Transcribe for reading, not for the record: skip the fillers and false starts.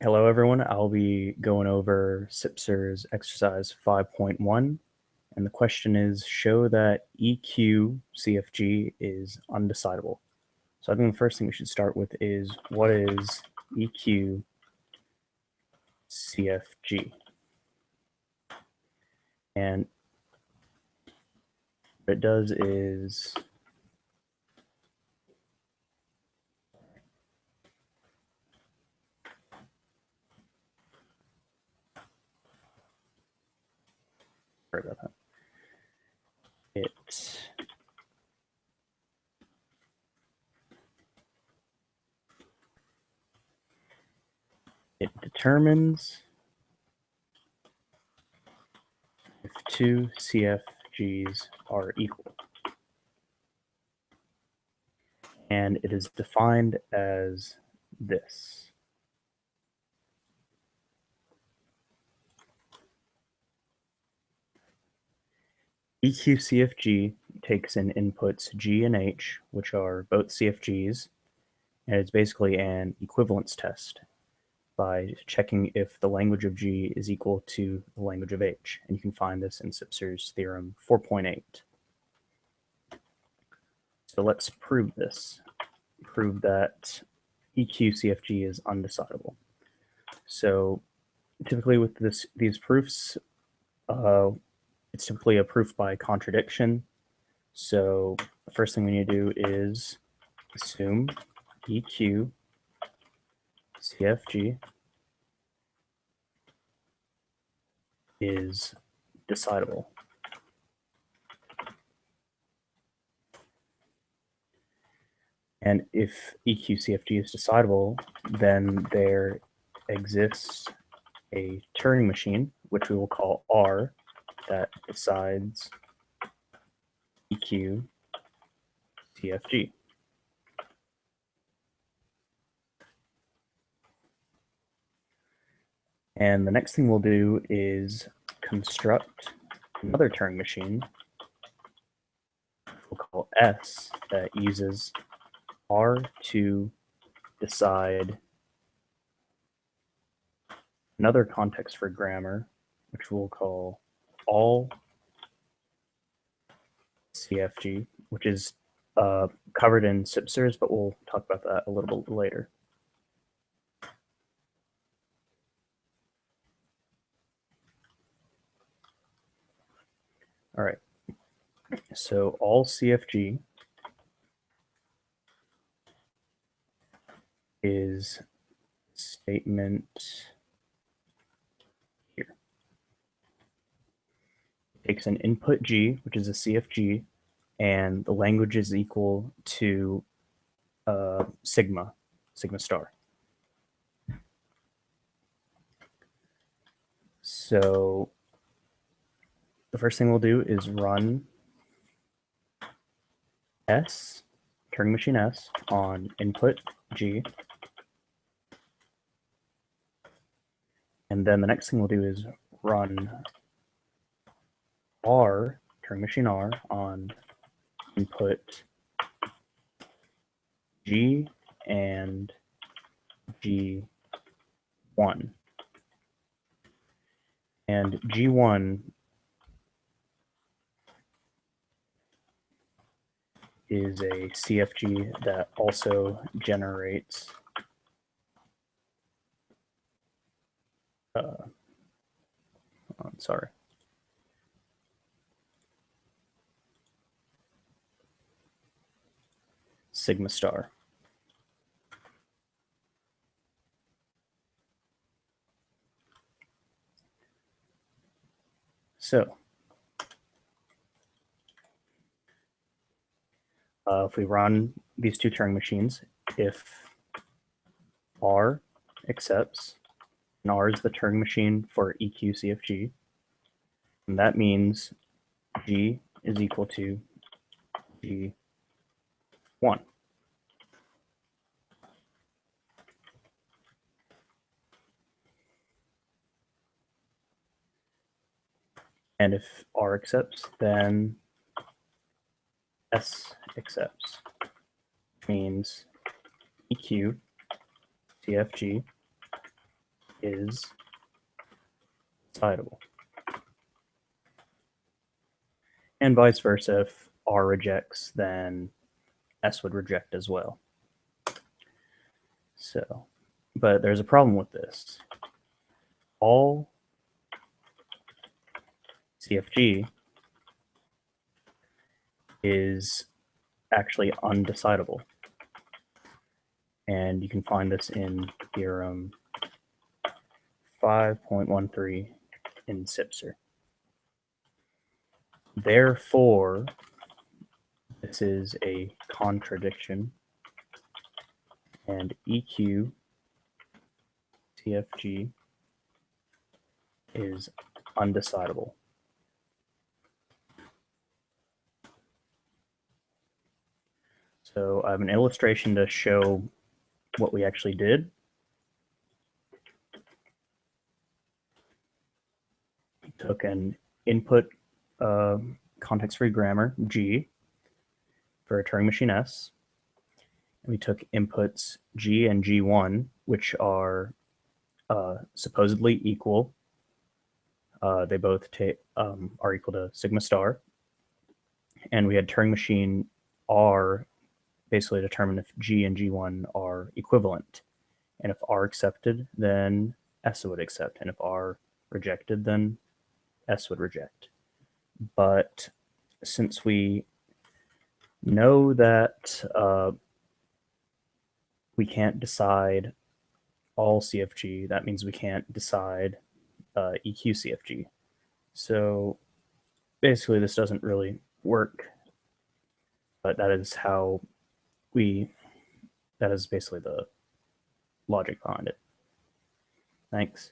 Hello everyone, I'll be going over Sipser's Exercise 5.1, and the question is, show that EQ CFG is undecidable. So I think the first thing we should start with is, what is EQ CFG? And what it does is, sorry about that. It determines if two CFGs are equal. And it is defined as this. EQ-CFG takes in inputs G and H, which are both CFGs, and it's basically an equivalence test by checking if the language of G is equal to the language of H. And you can find this in Sipser's theorem 4.8. So let's prove this. Prove that EQ-CFG is undecidable. So typically with these proofs, it's typically a proof by contradiction. So the first thing we need to do is assume EQ CFG is decidable. And if EQ CFG is decidable, then there exists a Turing machine, which we will call R, that decides EQ CFG. And the next thing we'll do is construct another Turing machine we'll call S that uses R to decide another context for grammar, which we'll call all CFG, which is covered in Sipser's, but we'll talk about that a little bit later. All right, so all CFG is statement here. It takes an input G, which is a CFG, and the language is equal to sigma star. So the first thing we'll do is run S, Turing machine S, on input G. And then the next thing we'll do is run R, Turing machine R, on input G and G1. And G1 is a CFG that also generates sigma star. So if we run these two Turing machines, if R accepts, and R is the Turing machine for EQ CFG, and that means G is equal to G1. And if R accepts, then S accepts, which means EQ CFG is decidable. And vice versa, if R rejects, then S would reject as well. So, but there's a problem with this. All CFG is actually undecidable. And you can find this in theorem 5.13 in Sipser. Therefore, this is a contradiction, and EQ CFG is undecidable. So I have an illustration to show what we actually did. We took an input context-free grammar, G, for a Turing machine S. And we took inputs G and G1, which are supposedly equal. They both are equal to sigma star. And we had Turing machine R basically determine if G and G1 are equivalent. And if R accepted, then S would accept. And if R rejected, then S would reject. But since we know that we can't decide all CFG, that means we can't decide EQ CFG. So basically this doesn't really work, but that is basically the logic behind it. Thanks.